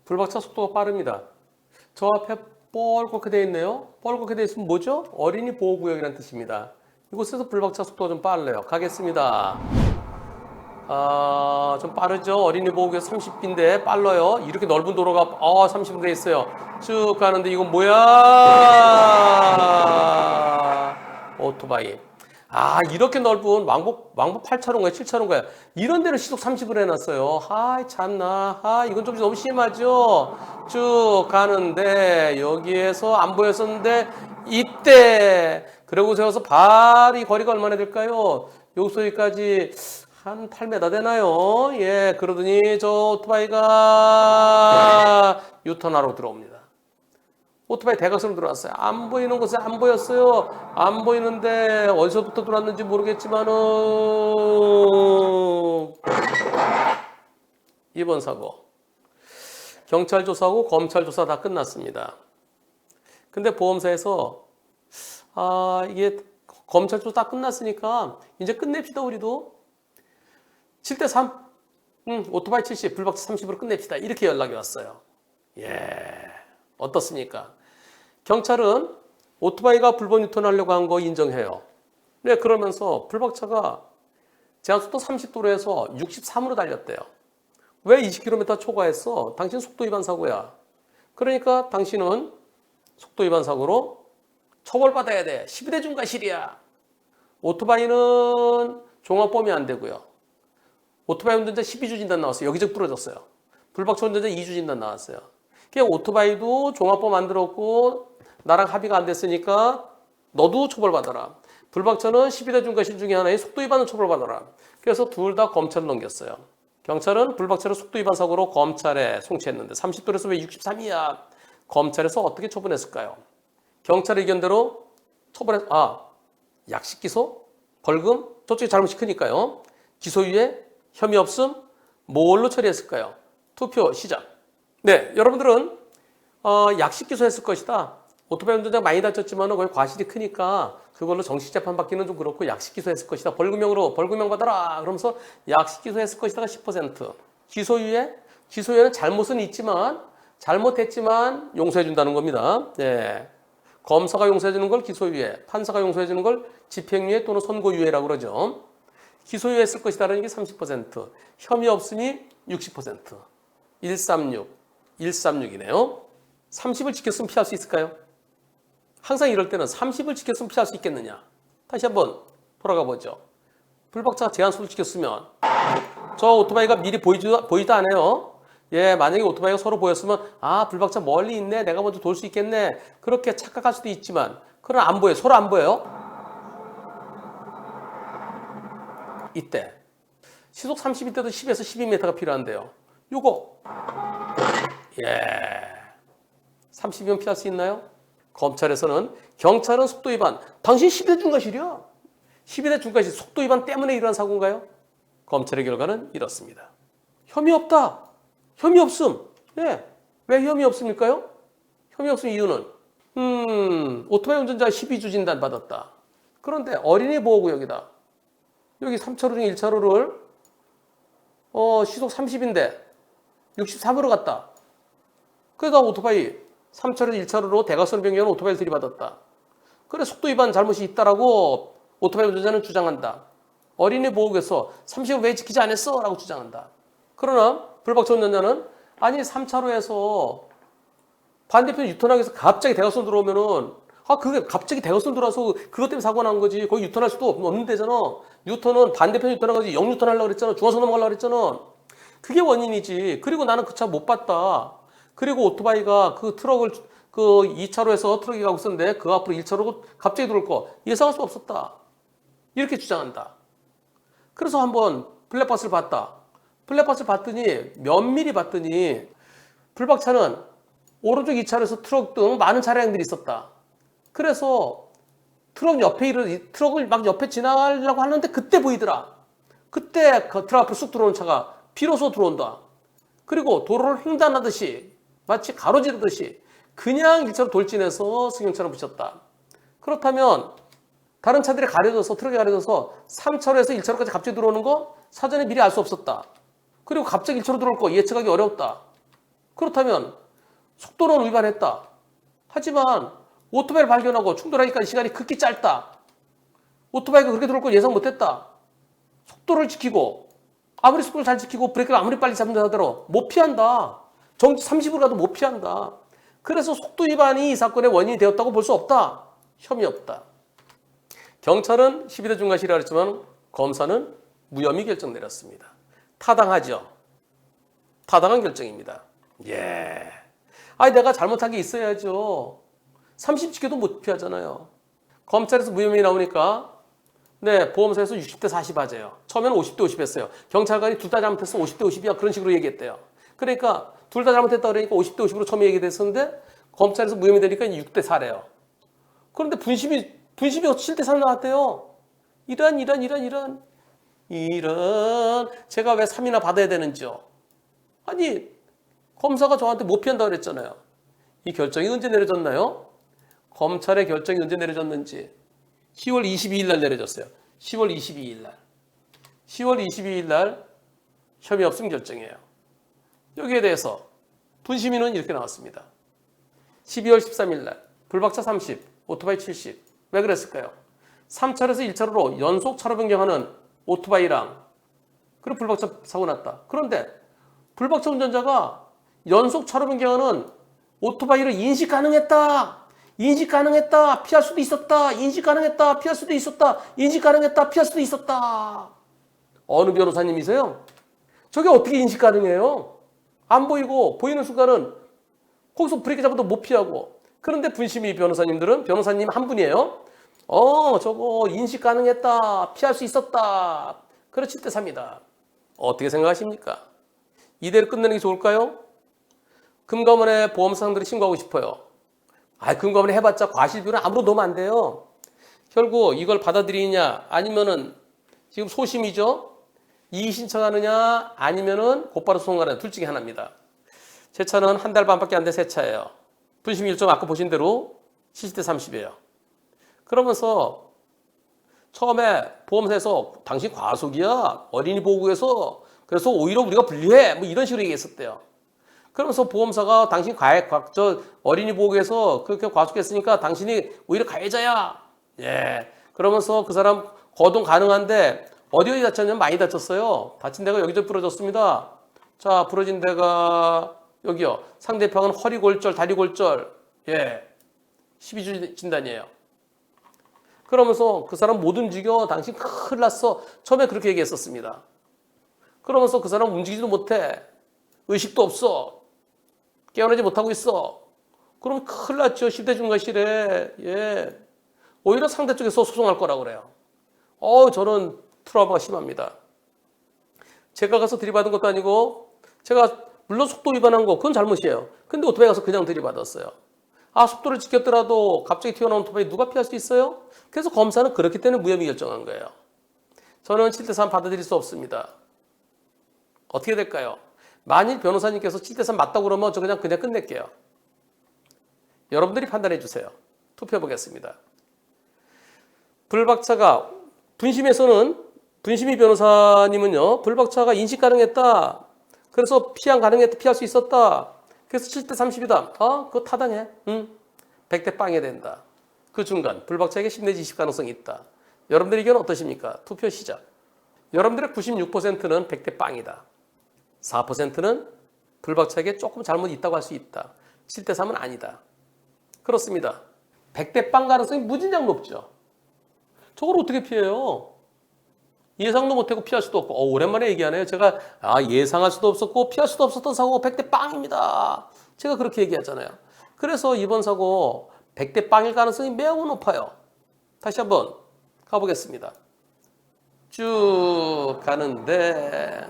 불박차 속도가 빠릅니다. 저 앞에 뻘겋게 되어 있네요. 뻘겋게 되어 있으면 뭐죠? 어린이 보호구역이라는 뜻입니다. 이곳에서 불박차 속도가 좀 빨라요. 가겠습니다. 좀 빠르죠? 어린이 보호구역 30인데 빨라요. 이렇게 넓은 도로가 30분 돼 있어요. 쭉 가는데 이건 뭐야? 오토바이. 이렇게 넓은 왕복 8차로인가요? 7차로인가요? 이런 데는 시속 30을 해놨어요. 참나. 이건 좀 너무 심하죠? 쭉 가는데, 여기에서 안 보였었는데, 이때! 그리고 세워서 바로 이 거리가 얼마나 될까요? 여기서기까지 한 8m 되나요? 예, 그러더니 저 오토바이가 유턴하러 들어옵니다. 오토바이 대각선으로 들어왔어요. 안 보이는 곳에 안 보였어요. 안 보이는데 어디서부터 들어왔는지 모르겠지만은 이번 사고 경찰 조사하고 검찰 조사 다 끝났습니다. 근데 보험사에서 이게 검찰 조사 다 끝났으니까 이제 끝냅시다. 우리도 7대3 오토바이 70 불박차 30으로 끝냅시다. 이렇게 연락이 왔어요. 예, 어떻습니까? 경찰은 오토바이가 불법 유턴하려고 한 거 인정해요. 네, 그러면서 불박차가 제한속도 30도로에서 63으로 달렸대요. 왜 20km 초과했어? 당신 속도 위반 사고야. 그러니까 당신은 속도 위반 사고로 처벌받아야 돼. 12대 중과실이야. 오토바이는 종합범위 안 되고요. 오토바이 운전자 12주 진단 나왔어요. 여기저기 부러졌어요. 불박차 운전자 2주 진단 나왔어요. 그냥 오토바이도 종합범 안 들었고 나랑 합의가 안 됐으니까 너도 처벌받아라. 불박차는 12대 중과실 중에 하나인 속도 위반은 처벌받아라. 그래서 둘 다 검찰을 넘겼어요. 경찰은 불박차를 속도 위반 사고로 검찰에 송치했는데 30도에서 왜 63이야? 검찰에서 어떻게 처분했을까요? 경찰 의견대로 약식 기소? 벌금? 저쪽이 잘못이 크니까요. 기소유예? 혐의 없음? 뭘로 처리했을까요? 투표 시작. 네, 여러분들은 약식 기소했을 것이다. 오토바이 운전자가 많이 다쳤지만 거의 과실이 크니까 그걸로 정식 재판 받기는 좀 그렇고 약식 기소했을 것이다. 벌금형 받아라. 그러면서 약식 기소했을 것이다가 10%. 기소유예? 기소유예는 잘못은 있지만 잘못했지만 용서해 준다는 겁니다. 네. 검사가 용서해 주는 걸 기소유예, 판사가 용서해 주는 걸 집행유예 또는 선고유예라고 그러죠. 기소유예했을 것이다라는 게 30%, 혐의 없음이 60%. 136이네요. 30을 지켰으면 피할 수 있을까요? 항상 이럴 때는 30을 지켰으면 피할 수 있겠느냐? 다시 한번 돌아가 보죠. 불박차가 제한속도를 지켰으면 저 오토바이가 미리 보이지도 않아요. 예, 만약에 오토바이가 서로 보였으면 불박차 멀리 있네. 내가 먼저 돌 수 있겠네. 그렇게 착각할 수도 있지만 그러나 안 보여요. 서로 안 보여요. 이때 시속 30인데도 10에서 12m가 필요한데요. 요거 30이면 피할 수 있나요? 검찰에서는 경찰은 속도 위반. 당신 12대 중과실이야. 12대 중과실 속도 위반 때문에 일어난 사고인가요? 검찰의 결과는 이렇습니다. 혐의 없다. 혐의 없음. 네. 왜 혐의 없습니까요? 혐의 없음 이유는 오토바이 운전자 12주 진단 받았다. 그런데 어린이 보호구역이다. 여기 3차로 중에 1차로를 시속 30인데 63으로 갔다. 그래서 오토바이 3차로 1차로로 대각선 변경한 오토바이를 들이받았다. 그래 속도 위반 잘못이 있다라고 오토바이 운전자는 주장한다. 어린이 보호구역에서 30을 왜 지키지 않았어? 라고 주장한다. 그러나 불박차 운전자는 3차로에서 반대편 유턴하기 위해서 갑자기 대각선 들어오면은 그게 갑자기 대각선 들어와서 그것 때문에 사고 난 거지. 거기 유턴할 수도 없는 데잖아. 유턴은 반대편 유턴한 거지. 역유턴 하려고 그랬잖아. 중앙선 넘어가려고 그랬잖아. 그게 원인이지. 그리고 나는 그 차 못 봤다. 그리고 오토바이가 그 트럭을 2차로에서 트럭이 가고 있었는데 그 앞으로 1차로로 갑자기 들어올 거 예상할 수 없었다. 이렇게 주장한다. 그래서 한번 블랙박스를 봤다. 블랙박스를 봤더니 면밀히 봤더니 불박차는 오른쪽 2차로에서 트럭 등 많은 차량들이 있었다. 그래서 트럭을 막 옆에 지나가려고 하는데 그때 보이더라. 그때 그 트럭 앞으로 쑥 들어오는 차가 비로소 들어온다. 그리고 도로를 횡단하듯이 마치 가로지르듯이 그냥 1차로 돌진해서 승용차를 붙였다. 그렇다면 다른 차들이 가려져서 트럭이 가려져서 3차로에서 1차로까지 갑자기 들어오는 거 사전에 미리 알 수 없었다. 그리고 갑자기 1차로 들어올 거 예측하기 어려웠다. 그렇다면 속도는 위반했다. 하지만 오토바이를 발견하고 충돌하니까 시간이 극히 짧다. 오토바이가 그렇게 들어올 걸 예상 못했다. 속도를 지키고 아무리 속도를 잘 지키고 브레이크를 아무리 빨리 잡는다 하더라도 못 피한다. 정지 30으로 가도 못 피한다. 그래서 속도 위반이 이 사건의 원인이 되었다고 볼 수 없다. 혐의 없다. 경찰은 12대 중과실이라 했지만 검사는 무혐의 결정 내렸습니다. 타당하죠. 타당한 결정입니다. 예. 아니 내가 잘못한 게 있어야죠. 30 지켜도 못 피하잖아요. 검찰에서 무혐의 나오니까 네, 보험사에서 60대 40 하재요. 처음에는 50대 50 했어요. 경찰관이 둘 다 잘못했어. 50대 50이야. 그런 식으로 얘기했대요. 그러니까 둘 다 잘못했다 그러니까 50대 50으로 처음에 얘기됐었는데 검찰에서 무혐의 되니까 6대 4래요. 그런데 분심이 7대 3 나왔대요. 이런 제가 왜 3이나 받아야 되는지요. 아니 검사가 저한테 못 피한다고 그랬잖아요. 이 결정이 언제 내려졌나요? 검찰의 결정이 언제 내려졌는지 10월 22일 날 내려졌어요. 10월 22일 날. 10월 22일 날 혐의 없음 결정이에요. 여기에 대해서 분심위는 이렇게 나왔습니다. 12월 13일 날 불박차 30, 오토바이 70. 왜 그랬을까요? 3차로에서 1차로로 연속 차로 변경하는 오토바이랑 그리고 불박차 사고 났다. 그런데 불박차 운전자가 연속 차로 변경하는 오토바이를 인식 가능했다. 피할 수도 있었다. 인식 가능했다. 피할 수도 있었다. 인식 가능했다. 피할 수도 있었다. 어느 변호사님이세요? 저게 어떻게 인식 가능해요? 안 보이고 보이는 순간은 거기서 브레이크 잡아도 못 피하고. 그런데 분심위 변호사님들은 변호사님 한 분이에요. 저거 인식 가능했다. 피할 수 있었다. 그래 7대 3이다. 어떻게 생각하십니까? 이대로 끝내는 게 좋을까요? 금감원에 보험사상들이 신고하고 싶어요. 금감원에 해봤자 과실비는 아무로 넣으면 안 돼요. 결국 이걸 받아들이느냐 아니면은 지금 소심이죠. 이의 신청하느냐 아니면은 곧바로 소송하느냐 둘 중에 하나입니다. 제 차는 한 달 반밖에 안 된 새 차예요. 분심 일정 아까 보신 대로 70대 30이에요. 그러면서 처음에 보험사에서 당신 과속이야. 어린이 보호구에서 그래서 오히려 우리가 불리해. 뭐 이런 식으로 얘기했었대요. 그러면서 보험사가 당신 어린이 보호구에서 그렇게 과속했으니까 당신이 오히려 가해자야. 예. 그러면서 그 사람 거동 가능한데 어디 다쳤냐면 많이 다쳤어요. 다친 데가 여기저기 부러졌습니다. 자, 부러진 데가 여기요. 상대방은 허리 골절, 다리 골절. 예. 12주 진단이에요. 그러면서 그 사람 못 움직여. 당신 큰일 났어. 처음에 그렇게 얘기했었습니다. 그러면서 그 사람 움직이지도 못해. 의식도 없어. 깨어나지 못하고 있어. 그럼 큰일 났죠. 10대 중과실에. 예. 오히려 상대 쪽에서 소송할 거라고 그래요. 저는 트라우마가 심합니다. 제가 가서 들이받은 것도 아니고 제가 물론 속도 위반한 거 그건 잘못이에요. 근데 오토바이 가서 그냥 들이받았어요. 속도를 지켰더라도 갑자기 튀어나온 오토바이 누가 피할 수 있어요? 그래서 검사는 그렇기 때문에 무혐의 결정한 거예요. 저는 7대 3 받아들일 수 없습니다. 어떻게 될까요? 만일 변호사님께서 7대 3 맞다고 그러면 저 그냥 끝낼게요. 여러분들이 판단해 주세요. 투표해 보겠습니다. 불박차가 분심위 변호사님은요. 불박차가 인식 가능했다. 그래서 피할 수 있었다. 그래서 7대 30이다. 그거 타당해. 100대 빵이 된다. 그 중간 불박차에게 10 내지 20 가능성이 있다. 여러분들 의견은 어떠십니까? 투표 시작. 여러분들의 96%는 100대 빵이다. 4%는 불박차에게 조금 잘못 있다고 할 수 있다. 7대 3은 아니다. 그렇습니다. 100대 빵 가능성이 무진장 높죠. 저걸 어떻게 피해요? 예상도 못하고 피할 수도 없고. 오랜만에 얘기하네요. 제가 예상할 수도 없었고 피할 수도 없었던 사고가 100대 빵입니다. 제가 그렇게 얘기하잖아요. 그래서 이번 사고 100대 빵일 가능성이 매우 높아요. 다시 한번 가보겠습니다. 쭉 가는데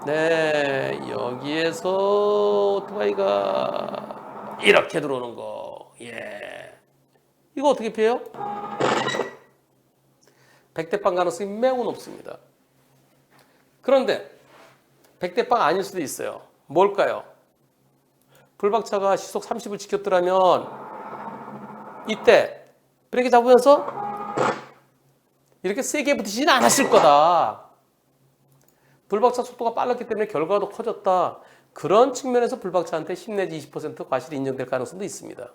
네, 여기에서 오토바이가 이렇게 들어오는 거. 예. 이거 어떻게 피해요? 100대 빵 가능성이 매우 높습니다. 그런데 100대 빵 아닐 수도 있어요. 뭘까요? 불박차가 시속 30을 지켰더라면 이때 브레이크 잡으면서 이렇게 세게 부딪히지는 않았을 거다. 불박차 속도가 빨랐기 때문에 결과가 더 커졌다. 그런 측면에서 불박차한테 10 내지 20% 과실이 인정될 가능성도 있습니다.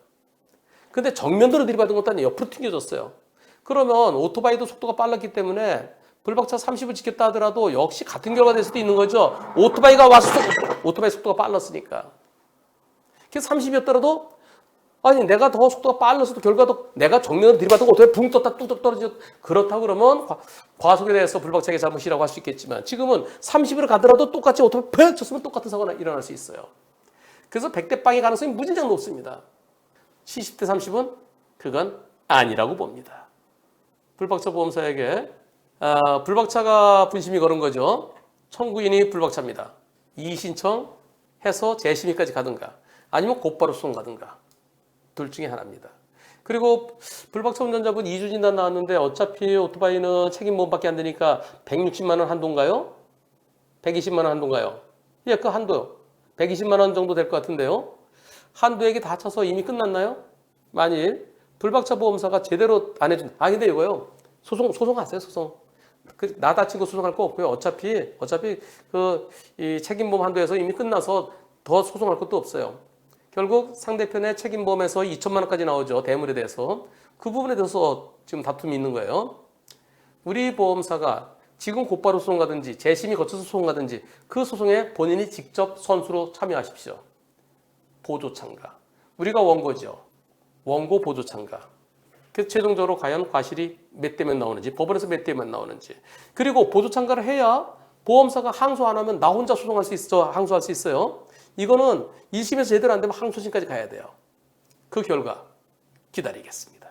근데 정면으로 들이받은 것도 아니에요. 옆으로 튕겨졌어요. 그러면 오토바이도 속도가 빨랐기 때문에 불박차 30을 지켰다 하더라도 역시 같은 결과가 될 수도 있는 거죠. 오토바이가 와서 오토바이 속도가 빨랐으니까. 그래서 30이었더라도 아니 내가 더 속도가 빨랐어도 결과도 내가 정면으로 들이받고 오토바이 붕 떴다 뚝뚝 떨어져. 그렇다고 그러면 과속에 대해서 불박차의 잘못이라고 할 수 있겠지만 지금은 30으로 가더라도 똑같이 오토바이 퍽 쳤으면 똑같은 사고가 일어날 수 있어요. 그래서 100대 빵의 가능성이 무진장 높습니다. 70대 30은 그건 아니라고 봅니다. 불박차 보험사에게 불박차가 분심이 걸은 거죠. 청구인이 불박차입니다. 이의신청해서 재심의까지 가든가 아니면 곧바로 소송 가든가 둘 중에 하나입니다. 그리고 불박차 운전자분 2주 진단 나왔는데 어차피 오토바이는 책임보험밖에 안 되니까 160만 원 한도인가요? 120만 원 한도인가요? 예, 그 한도요. 120만 원 정도 될 것 같은데요. 한도액이 다 쳐서 이미 끝났나요? 만일 불박차 보험사가 제대로 안 해준, 근데 이거요. 소송하세요, 소송. 나 다친 거 소송할 거 없고요. 어차피 이 책임보험 한도에서 이미 끝나서 더 소송할 것도 없어요. 결국 상대편의 책임보험에서 2천만 원까지 나오죠. 대물에 대해서. 그 부분에 대해서 지금 다툼이 있는 거예요. 우리 보험사가 지금 곧바로 소송 가든지 재심이 거쳐서 소송 가든지 그 소송에 본인이 직접 선수로 참여하십시오. 보조참가. 우리가 원고죠. 원고 보조참가. 그래서 최종적으로 과연 과실이 몇 대면 나오는지, 법원에서 몇 대면 나오는지. 그리고 보조참가를 해야 보험사가 항소 안 하면 나 혼자 소송할 수 있어, 항소할 수 있어요. 이거는 1심에서 제대로 안 되면 항소심까지 가야 돼요. 그 결과 기다리겠습니다.